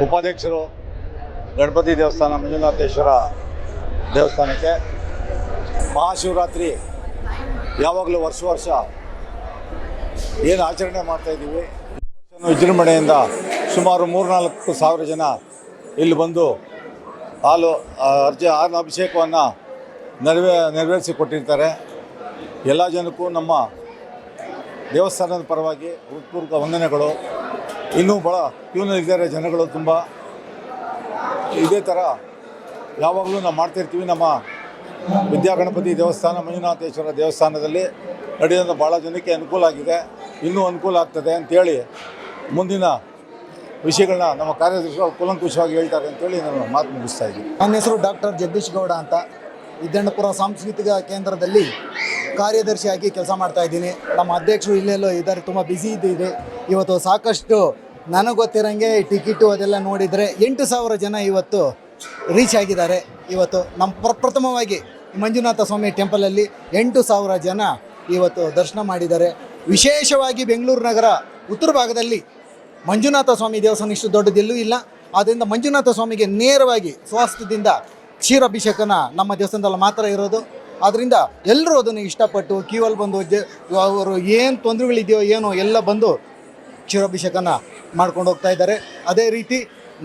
ಉಪಾಧ್ಯಕ್ಷರು ಗಣಪತಿ ದೇವಸ್ಥಾನ ಮಂಜುನಾಥೇಶ್ವರ ದೇವಸ್ಥಾನಕ್ಕೆ ಮಹಾಶಿವರಾತ್ರಿ ಯಾವಾಗಲೂ ವರ್ಷ ಏನು ಆಚರಣೆ ಮಾಡ್ತಾಯಿದ್ದೀವಿ, ವಿಜೃಂಭಣೆಯಿಂದ ಸುಮಾರು 3-4 ಸಾವಿರ ಜನ ಇಲ್ಲಿ ಬಂದು ಹಾಲು ಅಭಿಷೇಕವನ್ನು ನೆರವೇರಿಸಿಕೊಟ್ಟಿರ್ತಾರೆ. ಎಲ್ಲ ಜನಕ್ಕೂ ನಮ್ಮ ದೇವಸ್ಥಾನದ ಪರವಾಗಿ ಹೃತ್ಪೂರ್ವಕ ವಂದನೆಗಳು. ಇನ್ನೂ ಭಾಳ ಕ್ಯೂನಲ್ಲಿದ್ದಾರೆ ಜನಗಳು ತುಂಬ. ಇದೇ ಥರ ಯಾವಾಗಲೂ ನಾವು ಮಾಡ್ತಾಯಿರ್ತೀವಿ. ನಮ್ಮ ವಿದ್ಯಾಗಣಪತಿ ದೇವಸ್ಥಾನ ಮಂಜುನಾಥೇಶ್ವರ ದೇವಸ್ಥಾನದಲ್ಲಿ ನಡೆಯೋದು ಭಾಳ ಜನಕ್ಕೆ ಅನುಕೂಲ ಆಗಿದೆ, ಇನ್ನೂ ಅನುಕೂಲ ಆಗ್ತದೆ ಅಂಥೇಳಿ ಮುಂದಿನ ವಿಷಯಗಳನ್ನ ನಮ್ಮ ಕಾರ್ಯದರ್ಶಿಗಳು ಕೂಲಂಕುಷವಾಗಿ ಹೇಳ್ತಾರೆ ಅಂತೇಳಿ ನಾನು ಮಾತು ಮುಗಿಸ್ತಾ ಇದ್ದೀನಿ. ನನ್ನ ಹೆಸರು ಡಾಕ್ಟರ್ ಜಗದೀಶ್ ಗೌಡ ಅಂತ. ವಿದ್ಯಾಣ್ಣಪುರ ಸಾಂಸ್ಕೃತಿಕ ಕೇಂದ್ರದಲ್ಲಿ ಕಾರ್ಯದರ್ಶಿಯಾಗಿ ಕೆಲಸ ಮಾಡ್ತಾ ಇದ್ದೀನಿ. ನಮ್ಮ ಅಧ್ಯಕ್ಷರು ಇಲ್ಲೆಲ್ಲೋ ಇದ್ದಾರೆ, ತುಂಬ ಬ್ಯುಸಿ ಇದೆ. ಇವತ್ತು ಸಾಕಷ್ಟು ನನಗೆ ಗೊತ್ತಿರೋಂಗೆ ಟಿಕೆಟು ಅದೆಲ್ಲ ನೋಡಿದರೆ 8,000 ಜನ ಇವತ್ತು ರೀಚ್ ಆಗಿದ್ದಾರೆ. ಇವತ್ತು ನಮ್ಮ ಪ್ರಥಮವಾಗಿ ಮಂಜುನಾಥ ಸ್ವಾಮಿ ಟೆಂಪಲಲ್ಲಿ 8,000 ಜನ ಇವತ್ತು ದರ್ಶನ ಮಾಡಿದ್ದಾರೆ. ವಿಶೇಷವಾಗಿ ಬೆಂಗಳೂರು ನಗರ ಉತ್ತರ ಭಾಗದಲ್ಲಿ ಮಂಜುನಾಥ ಸ್ವಾಮಿ ದೇವಸ್ಥಾನ ಇಷ್ಟು ದೊಡ್ಡದೆಲ್ಲೂ ಇಲ್ಲ. ಆದ್ದರಿಂದ ಮಂಜುನಾಥ ಸ್ವಾಮಿಗೆ ನೇರವಾಗಿ ಸ್ವಹಸ್ತದಿಂದ ಕ್ಷೀರಾಭಿಷೇಕನ ನಮ್ಮ ದೇವಸ್ಥಾನದಲ್ಲಿ ಮಾತ್ರ ಇರೋದು. ಆದ್ದರಿಂದ ಎಲ್ಲರೂ ಅದನ್ನು ಇಷ್ಟಪಟ್ಟು ಕ್ಯೂವಲ್ಲಿ ಬಂದು ಅವರು ಏನು ತೊಂದರೆಗಳಿದೆಯೋ ಏನೋ ಎಲ್ಲ ಬಂದು ಕ್ಷೀರಾಭಿಷೇಕನ ಮಾಡ್ಕೊಂಡು ಹೋಗ್ತಾ ಇದ್ದಾರೆ. ಅದೇ ರೀತಿ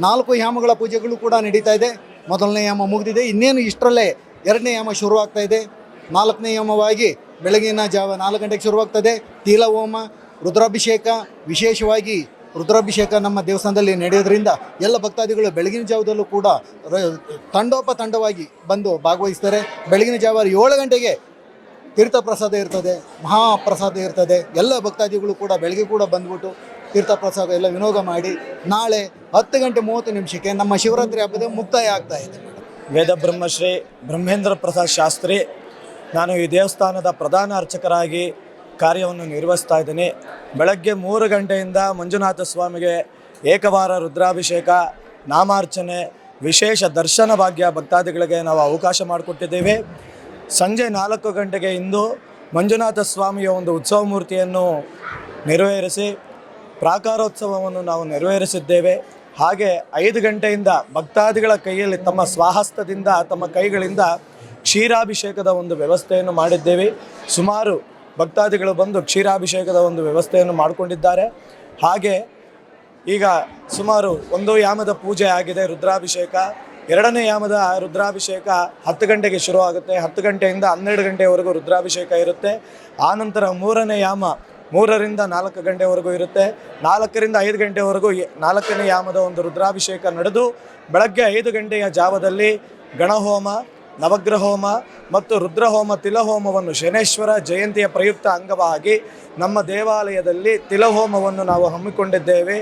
4 ಯಾಮಗಳ ಪೂಜೆಗಳು ಕೂಡ ನಡೀತಾ ಇದೆ. ಮೊದಲನೇ ಯಾಮ ಮುಗಿದಿದೆ, ಇನ್ನೇನು ಇಷ್ಟರಲ್ಲೇ 2ನೇ ಯಾಮ ಶುರುವಾಗ್ತಾ ಇದೆ. 4ನೇ ಯಾಮವಾಗಿ ಬೆಳಗಿನ ಜಾವ 4 ಗಂಟೆಗೆ ಶುರುವಾಗ್ತದೆ. ತಿಲ ಹೋಮ, ರುದ್ರಾಭಿಷೇಕ. ವಿಶೇಷವಾಗಿ ರುದ್ರಾಭಿಷೇಕ ನಮ್ಮ ದೇವಸ್ಥಾನದಲ್ಲಿ ನಡೆಯೋದ್ರಿಂದ ಎಲ್ಲ ಭಕ್ತಾದಿಗಳು ಬೆಳಗಿನ ಜಾವದಲ್ಲೂ ಕೂಡ ತಂಡೋಪತಂಡವಾಗಿ ಬಂದು ಭಾಗವಹಿಸ್ತಾರೆ. ಬೆಳಗಿನ ಜಾವ 7 ಗಂಟೆಗೆ ತೀರ್ಥ ಪ್ರಸಾದ ಇರ್ತದೆ, ಮಹಾಪ್ರಸಾದ ಇರ್ತದೆ. ಎಲ್ಲ ಭಕ್ತಾದಿಗಳು ಕೂಡ ಬೆಳಗ್ಗೆ ಕೂಡ ಬಂದ್ಬಿಟ್ಟು ತೀರ್ಥ ಪ್ರಸಾದ ಎಲ್ಲ ವಿನಿಯೋಗ ಮಾಡಿ ನಾಳೆ 10:30 ನಮ್ಮ ಶಿವರಾತ್ರಿ ಹಬ್ಬದ ಮುಕ್ತಾಯ ಆಗ್ತಾ ಇದೆ. ವೇದ ಬ್ರಹ್ಮಶ್ರೀ ಬ್ರಹ್ಮೇಂದ್ರ ಪ್ರಸಾದ್ ಶಾಸ್ತ್ರಿ. ನಾನು ಈ ದೇವಸ್ಥಾನದ ಪ್ರಧಾನ ಅರ್ಚಕರಾಗಿ ಕಾರ್ಯವನ್ನು ನಿರ್ವಹಿಸ್ತಾ ಇದ್ದೀನಿ. ಬೆಳಗ್ಗೆ 3 ಗಂಟೆಯಿಂದ ಮಂಜುನಾಥ ಸ್ವಾಮಿಗೆ ಏಕವಾರ ರುದ್ರಾಭಿಷೇಕ, ನಾಮಾರ್ಚನೆ, ವಿಶೇಷ ದರ್ಶನ ಭಾಗ್ಯ ಭಕ್ತಾದಿಗಳಿಗೆ ನಾವು ಅವಕಾಶ ಮಾಡಿಕೊಟ್ಟಿದ್ದೇವೆ. ಸಂಜೆ 4 ಗಂಟೆಗೆ ಇಂದು ಮಂಜುನಾಥ ಸ್ವಾಮಿಯ ಒಂದು ಉತ್ಸವ ಮೂರ್ತಿಯನ್ನು ನೆರವೇರಿಸಿ ಪ್ರಾಕಾರೋತ್ಸವವನ್ನು ನಾವು ನೆರವೇರಿಸಿದ್ದೇವೆ. ಹಾಗೆ 5 ಗಂಟೆಯಿಂದ ಭಕ್ತಾದಿಗಳ ಕೈಯಲ್ಲಿ ತಮ್ಮ ಸ್ವಹಸ್ತದಿಂದ ತಮ್ಮ ಕೈಗಳಿಂದ ಕ್ಷೀರಾಭಿಷೇಕದ ಒಂದು ವ್ಯವಸ್ಥೆಯನ್ನು ಮಾಡಿದ್ದೇವೆ. ಸುಮಾರು ಭಕ್ತಾದಿಗಳು ಬಂದು ಕ್ಷೀರಾಭಿಷೇಕದ ಒಂದು ವ್ಯವಸ್ಥೆಯನ್ನು ಮಾಡಿಕೊಂಡಿದ್ದಾರೆ. ಹಾಗೆ ಈಗ ಸುಮಾರು 1 ಯಾಮದ ಪೂಜೆ ಆಗಿದೆ, ರುದ್ರಾಭಿಷೇಕ. 2ನೇ ಯಾಮದ ರುದ್ರಾಭಿಷೇಕ 10 ಗಂಟೆಗೆ ಶುರುವಾಗುತ್ತೆ. 10 ಗಂಟೆಯಿಂದ 12 ಗಂಟೆವರೆಗೂ ರುದ್ರಾಭಿಷೇಕ ಇರುತ್ತೆ. ಆನಂತರ 3ನೇ ಯಾಮ 3ರಿಂದ 4 ಗಂಟೆವರೆಗೂ ಇರುತ್ತೆ. 4ರಿಂದ 5 ಗಂಟೆವರೆಗೂ 4ನೇ ಯಾಮದ ಒಂದು ರುದ್ರಾಭಿಷೇಕ ನಡೆದು ಬೆಳಗ್ಗೆ 5 ಗಂಟೆಯ ಜಾವದಲ್ಲಿ ಗಣಹೋಮ, ನವಗ್ರಹ ಹೋಮ ಮತ್ತು ರುದ್ರಹೋಮ, ತಿಲಹೋಮವನ್ನು ಶನೇಶ್ವರ ಜಯಂತಿಯ ಪ್ರಯುಕ್ತ ಅಂಗವಾಗಿ ನಮ್ಮ ದೇವಾಲಯದಲ್ಲಿ ತಿಲಹೋಮವನ್ನು ನಾವು ಹಮ್ಮಿಕೊಂಡಿದ್ದೇವೆ.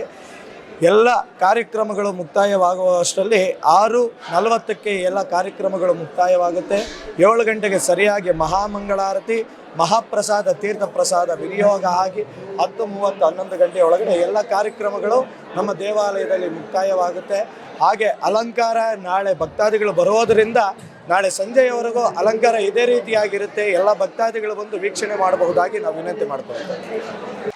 ಎಲ್ಲ ಕಾರ್ಯಕ್ರಮಗಳು ಮುಕ್ತಾಯವಾಗುವಷ್ಟರಲ್ಲಿ 6:40ಕ್ಕೆ ಎಲ್ಲ ಕಾರ್ಯಕ್ರಮಗಳು ಮುಕ್ತಾಯವಾಗುತ್ತೆ. 7 ಗಂಟೆಗೆ ಸರಿಯಾಗಿ ಮಹಾಮಂಗಳಾರತಿ, ಮಹಾಪ್ರಸಾದ, ತೀರ್ಥ ಪ್ರಸಾದ ವಿನಿಯೋಗ ಆಗಿ 10:30, 11 ಗಂಟೆಯ ಒಳಗಡೆ ಎಲ್ಲ ಕಾರ್ಯಕ್ರಮಗಳು ನಮ್ಮ ದೇವಾಲಯದಲ್ಲಿ ಮುಕ್ತಾಯವಾಗುತ್ತೆ. ಹಾಗೆ ಅಲಂಕಾರ ನಾಳೆ ಭಕ್ತಾದಿಗಳು ಬರೋದರಿಂದ ನಾಳೆ ಸಂಜೆಯವರೆಗೂ ಅಲಂಕಾರ ಇದೇ ರೀತಿಯಾಗಿರುತ್ತೆ. ಎಲ್ಲ ಭಕ್ತಾದಿಗಳು ಬಂದು ವೀಕ್ಷಣೆ ಮಾಡಬಹುದಾಗಿ ನಾವು ವಿನಂತಿ ಮಾಡ್ಕೊಳ್ತೇವೆ.